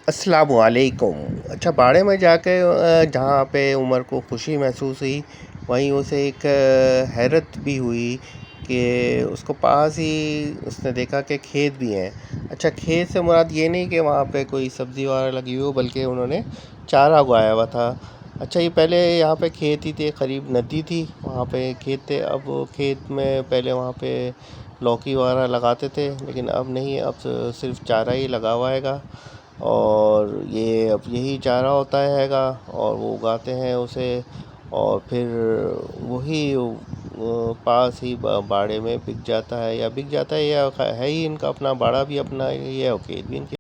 अस्सलामुअलैकुम। अच्छा, बाड़े में जाके जहाँ पे उमर को खुशी महसूस हुई, वहीं उसे एक हैरत भी हुई कि उसको पास ही उसने देखा कि खेत भी हैं। अच्छा, खेत से मुराद ये नहीं कि वहाँ पे कोई सब्ज़ी वगैरह लगी हुई हो, बल्कि उन्होंने चारा उगाया हुआ था। अच्छा, ये पहले यहाँ पे खेत ही थे, करीब नदी थी, वहाँ पे खेत थे। अब वो खेत में पहले वहाँ पे लौकी वगैरह लगाते थे, लेकिन अब नहीं, अब सिर्फ चारा ही लगा हुआ हैगा। और ये अब यही चारा होता हैगा, और वो उगाते हैं उसे। और फिर वही पास ही बाड़े में बिक जाता है, या बिक जाता है, या है ही इनका अपना बाड़ा भी अपना ही है और खेत भी इनके।